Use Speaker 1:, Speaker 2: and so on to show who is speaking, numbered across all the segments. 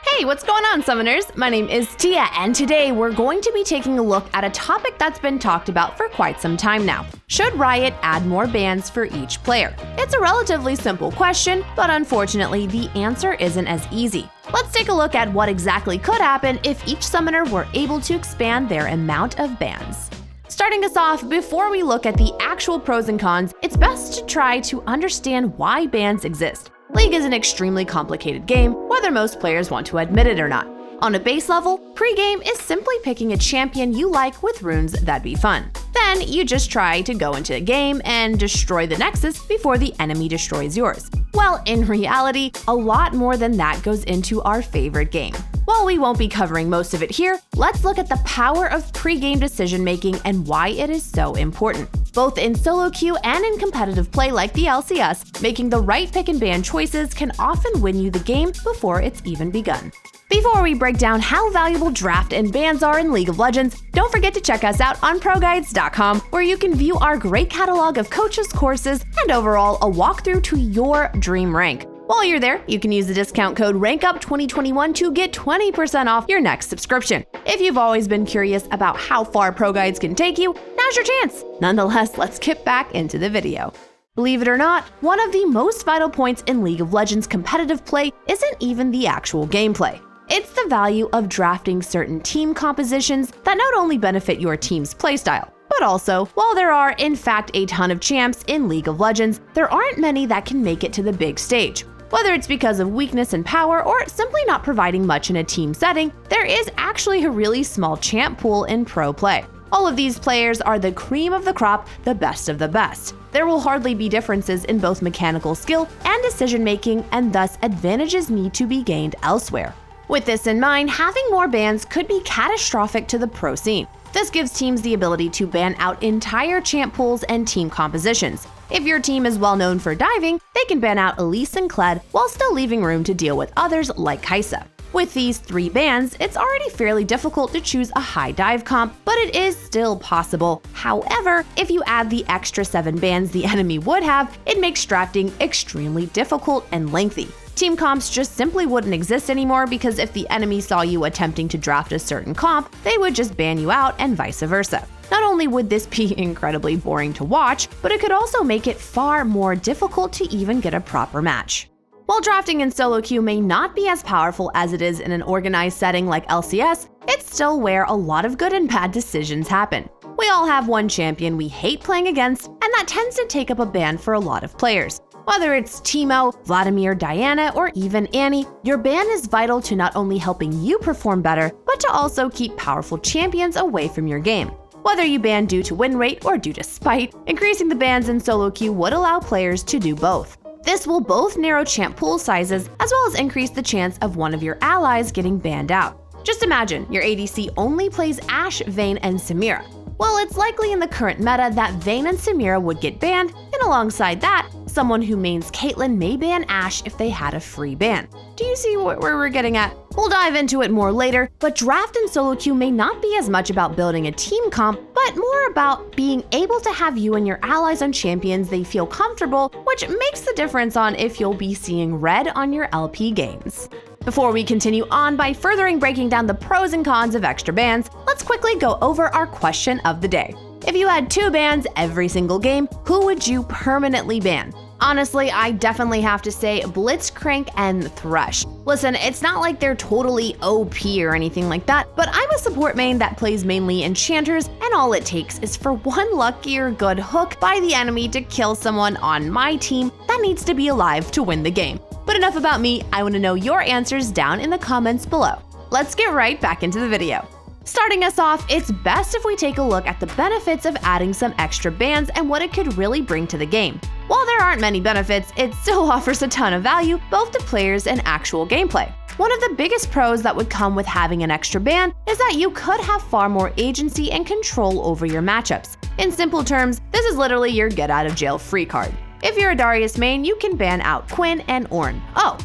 Speaker 1: Hey, what's going on, Summoners? My name is Tia, and today we're going to be taking a look at a topic that's been talked about for quite some time now. Should Riot add more bans for each player? It's a relatively simple question, but unfortunately, the answer isn't as easy. Let's take a look at what exactly could happen if each summoner were able to expand their amount of bans. Starting us off, before we look at the actual pros and cons, it's best to try to understand why bans exist. League is an extremely complicated game, whether most players want to admit it or not. On a base level, pre-game is simply picking a champion you like with runes that'd be fun. Then you just try to go into a game and destroy the Nexus before the enemy destroys yours. Well, in reality, a lot more than that goes into our favorite game. While we won't be covering most of it here, let's look at the power of pre-game decision-making and why it is so important. Both in solo queue and in competitive play like the LCS, making the right pick and ban choices can often win you the game before it's even begun. Before we break down how valuable draft and bans are in League of Legends, don't forget to check us out on ProGuides.com, where you can view our great catalog of coaches, courses, and overall a walkthrough to your dream rank. While you're there, you can use the discount code RANKUP2021 to get 20% off your next subscription. If you've always been curious about how far ProGuides can take you, now's your chance. Nonetheless, let's get back into the video. Believe it or not, one of the most vital points in League of Legends competitive play isn't even the actual gameplay. It's the value of drafting certain team compositions that not only benefit your team's playstyle, but also, while there are in fact a ton of champs in League of Legends, there aren't many that can make it to the big stage. Whether it's because of weakness in power or simply not providing much in a team setting, there is actually a really small champ pool in pro play. All of these players are the cream of the crop, the best of the best. There will hardly be differences in both mechanical skill and decision-making, and thus advantages need to be gained elsewhere. With this in mind, having more bans could be catastrophic to the pro scene. This gives teams the ability to ban out entire champ pools and team compositions. If your team is well known for diving, they can ban out Elise and Kled while still leaving room to deal with others like Kai'Sa. With these 3 bans, it's already fairly difficult to choose a high dive comp, but it is still possible. However, if you add the extra 7 bans the enemy would have, it makes drafting extremely difficult and lengthy. Team comps just simply wouldn't exist anymore because if the enemy saw you attempting to draft a certain comp, they would just ban you out and vice versa. Not only would this be incredibly boring to watch, but it could also make it far more difficult to even get a proper match. While drafting in solo queue may not be as powerful as it is in an organized setting like LCS, it's still where a lot of good and bad decisions happen. We all have one champion we hate playing against, and that tends to take up a ban for a lot of players. Whether it's Teemo, Vladimir, Diana, or even Annie, your ban is vital to not only helping you perform better, but to also keep powerful champions away from your game. Whether you ban due to win rate or due to spite, increasing the bans in solo queue would allow players to do both. This will both narrow champ pool sizes as well as increase the chance of one of your allies getting banned out. Just imagine your ADC only plays Ashe, Vayne, and Samira. Well, it's likely in the current meta that Vayne and Samira would get banned, and alongside that, someone who mains Caitlyn may ban Ashe if they had a free ban. Do you see where we're getting at? We'll dive into it more later, but draft and solo queue may not be as much about building a team comp, but more about being able to have you and your allies on champions they feel comfortable, which makes the difference on if you'll be seeing red on your LP games. Before we continue on by furthering breaking down the pros and cons of extra bans, let's quickly go over our question of the day. If you had 2 bans every single game, who would you permanently ban? Honestly, I definitely have to say Blitzcrank and Thresh. Listen, it's not like they're totally OP or anything like that, but I'm a support main that plays mainly enchanters, and all it takes is for one lucky or good hook by the enemy to kill someone on my team that needs to be alive to win the game. But enough about me, I want to know your answers down in the comments below. Let's get right back into the video. Starting us off, it's best if we take a look at the benefits of adding some extra bans and what it could really bring to the game. While there aren't many benefits, it still offers a ton of value both to players and actual gameplay. One of the biggest pros that would come with having an extra ban is that you could have far more agency and control over your matchups. In simple terms, this is literally your get out of jail free card. If you're a Darius main, you can ban out Quinn and Ornn. Oh,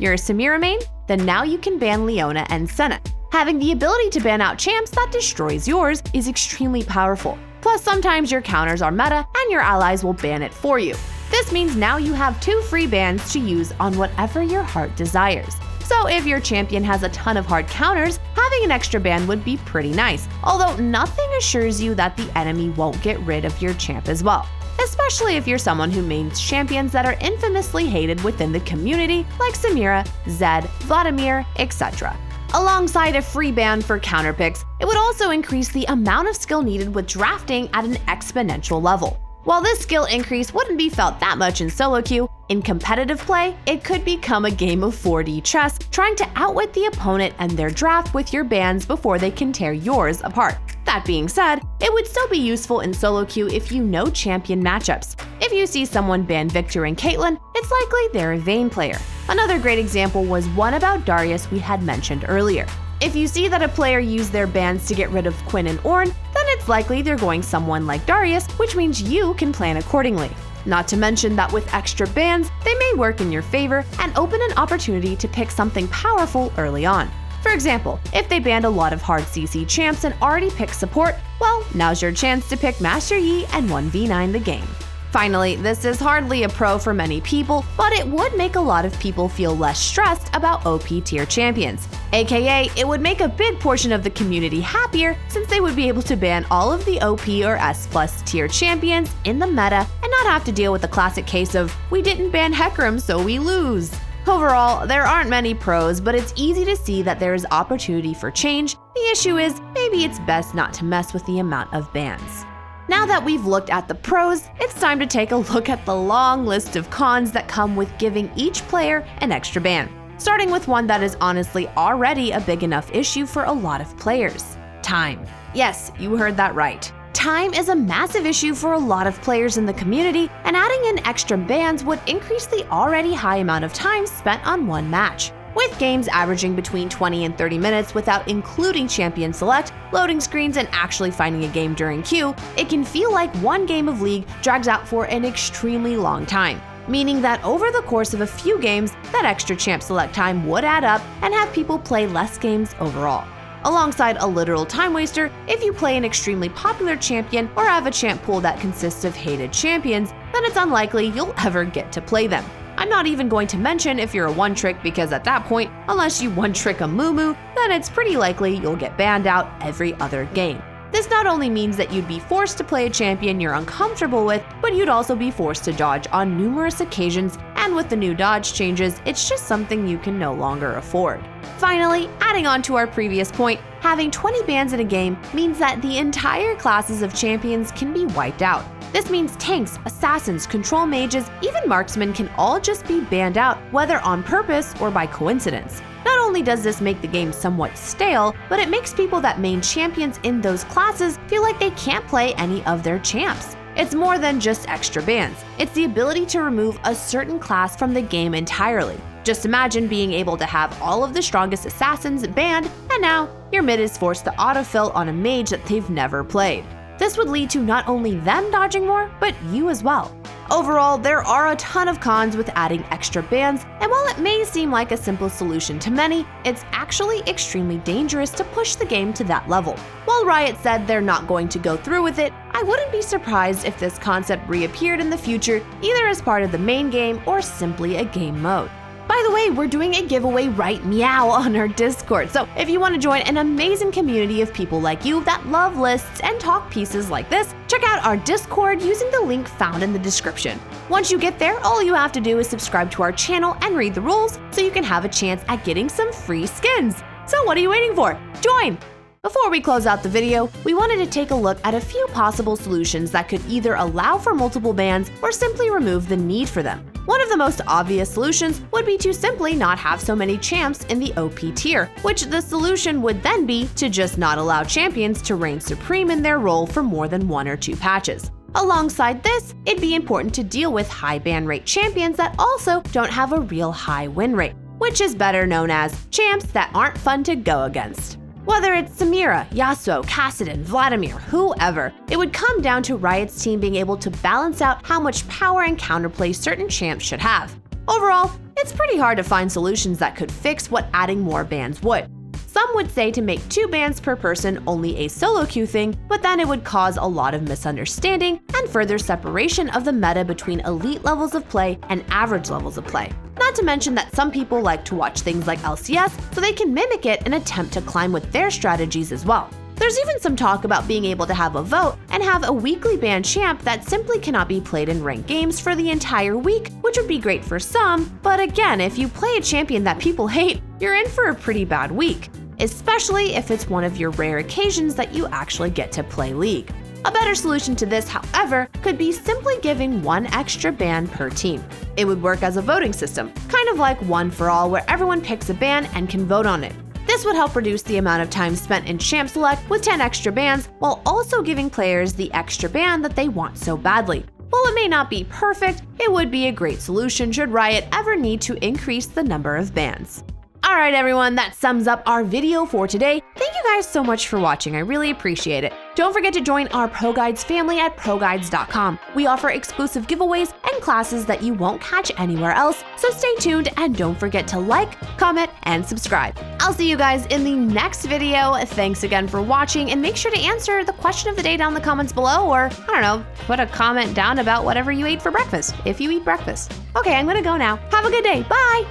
Speaker 1: you're a Samira main? Then now you can ban Leona and Senna. Having the ability to ban out champs that destroys yours is extremely powerful. Plus, sometimes your counters are meta and your allies will ban it for you. This means now you have 2 free bans to use on whatever your heart desires. So So if your champion has a ton of hard counters, having an extra ban would be pretty nice, although nothing assures you that the enemy won't get rid of your champ as well. Especially if you're someone who mains champions that are infamously hated within the community, like Samira, Zed, Vladimir, etc. Alongside a free ban for counter picks, it would also increase the amount of skill needed with drafting at an exponential level. While this skill increase wouldn't be felt that much in solo queue, in competitive play, it could become a game of 4D chess, trying to outwit the opponent and their draft with your bans before they can tear yours apart. That being said, it would still be useful in solo queue if you know champion matchups. If you see someone ban Victor and Caitlyn, it's likely they're a Vayne player. Another great example was one about Darius we had mentioned earlier. If you see that a player used their bans to get rid of Quinn and Ornn, then it's likely they're going someone like Darius, which means you can plan accordingly. Not to mention that with extra bans, they may work in your favor and open an opportunity to pick something powerful early on. For example, if they banned a lot of hard CC champs and already picked support, well, now's your chance to pick Master Yi and 1v9 the game. Finally, this is hardly a pro for many people, but it would make a lot of people feel less stressed about OP tier champions. AKA, it would make a big portion of the community happier since they would be able to ban all of the OP or S+ tier champions in the meta and not have to deal with the classic case of, we didn't ban Hecarim so we lose. Overall, there aren't many pros, but it's easy to see that there is opportunity for change. The issue is, maybe it's best not to mess with the amount of bans. Now that we've looked at the pros, it's time to take a look at the long list of cons that come with giving each player an extra ban. Starting with one that is honestly already a big enough issue for a lot of players: time. Yes, you heard that right. Time is a massive issue for a lot of players in the community, and adding in extra bans would increase the already high amount of time spent on one match. With games averaging between 20 and 30 minutes without including champion select, loading screens, and actually finding a game during queue, it can feel like one game of League drags out for an extremely long time. Meaning that over the course of a few games, that extra champ select time would add up and have people play less games overall. Alongside a literal time waster, if you play an extremely popular champion or have a champ pool that consists of hated champions, then it's unlikely you'll ever get to play them. I'm not even going to mention if you're a one-trick, because at that point, unless you one-trick a Mumu, then it's pretty likely you'll get banned out every other game. This not only means that you'd be forced to play a champion you're uncomfortable with, but you'd also be forced to dodge on numerous occasions, and with the new dodge changes, it's just something you can no longer afford. Finally, adding on to our previous point, having 20 bans in a game means that the entire classes of champions can be wiped out. This means tanks, assassins, control mages, even marksmen can all just be banned out, whether on purpose or by coincidence. Not only does this make the game somewhat stale, but it makes people that main champions in those classes feel like they can't play any of their champs. It's more than just extra bans. It's the ability to remove a certain class from the game entirely. Just imagine being able to have all of the strongest assassins banned, and now your mid is forced to autofill on a mage that they've never played. This would lead to not only them dodging more, but you as well. Overall, there are a ton of cons with adding extra bans, and while it may seem like a simple solution to many, it's actually extremely dangerous to push the game to that level. While Riot said they're not going to go through with it, I wouldn't be surprised if this concept reappeared in the future, either as part of the main game or simply a game mode. By the way, we're doing a giveaway right meow on our Discord, so if you want to join an amazing community of people like you that love lists and talk pieces like this, check out our Discord using the link found in the description. Once you get there, all you have to do is subscribe to our channel and read the rules so you can have a chance at getting some free skins. So what are you waiting for? Join! Before we close out the video, we wanted to take a look at a few possible solutions that could either allow for multiple bans or simply remove the need for them. One of the most obvious solutions would be to simply not have so many champs in the OP tier, which the solution would then be to just not allow champions to reign supreme in their role for more than 1 or 2 patches. Alongside this, it'd be important to deal with high ban rate champions that also don't have a real high win rate, which is better known as champs that aren't fun to go against. Whether it's Samira, Yasuo, Kassadin, Vladimir, whoever, it would come down to Riot's team being able to balance out how much power and counterplay certain champs should have. Overall, it's pretty hard to find solutions that could fix what adding more bans would. Some would say to make 2 bans per person only a solo queue thing, but then it would cause a lot of misunderstanding and further separation of the meta between elite levels of play and average levels of play. Not to mention that some people like to watch things like LCS so they can mimic it and attempt to climb with their strategies as well. There's even some talk about being able to have a vote and have a weekly ban champ that simply cannot be played in ranked games for the entire week, which would be great for some, but again, if you play a champion that people hate, you're in for a pretty bad week, especially if it's one of your rare occasions that you actually get to play League. A better solution to this, however, could be simply giving 1 extra ban per team. It would work as a voting system, kind of like One for All, where everyone picks a ban and can vote on it. This would help reduce the amount of time spent in Champ Select with 10 extra bans, while also giving players the extra ban that they want so badly. While it may not be perfect, it would be a great solution should Riot ever need to increase the number of bans. Alright everyone, that sums up our video for today. Thank you guys so much for watching, I really appreciate it. Don't forget to join our ProGuides family at ProGuides.com. We offer exclusive giveaways and classes that you won't catch anywhere else, so stay tuned and don't forget to like, comment, and subscribe. I'll see you guys in the next video. Thanks again for watching, and make sure to answer the question of the day down in the comments below, or, I don't know, put a comment down about whatever you ate for breakfast, if you eat breakfast. Okay, I'm gonna go now. Have a good day, bye!